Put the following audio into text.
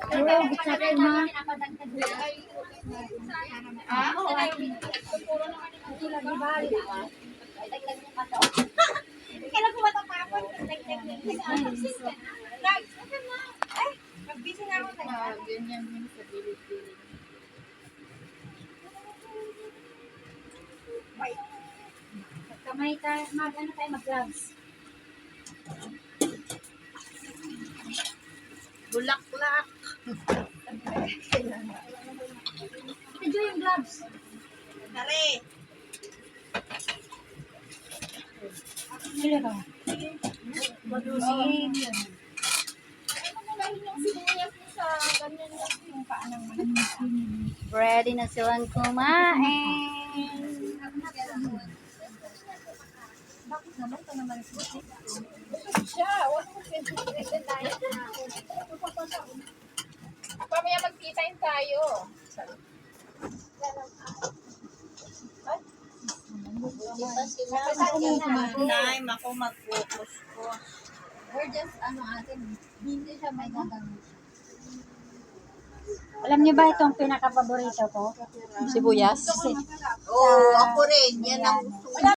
Pero bisakin ha. Kailan ko matapapon? Nag-check na guys, okay na. Ay, mag-busy na ako na. Ganyan yun sa bilid-bilid. Kamay tayo, ano tayo, mag-gloves. Bulaklak. Ito yung gloves. Dali. Sino ka? Madusin. Ano mo lang yung sinuyas mo sa ganyan yung paanang Ready na silang kumain. bakit naman ito naman siya? Huwag mo siya tayo. Pamaya mag-tea-time tayo. Time ako mag-focus ko. Or just atin, hindi siya may gagamit. Alam niyo ba itong pinaka-paborito ko? Sibuyas? Oo, ako rin. Yan ang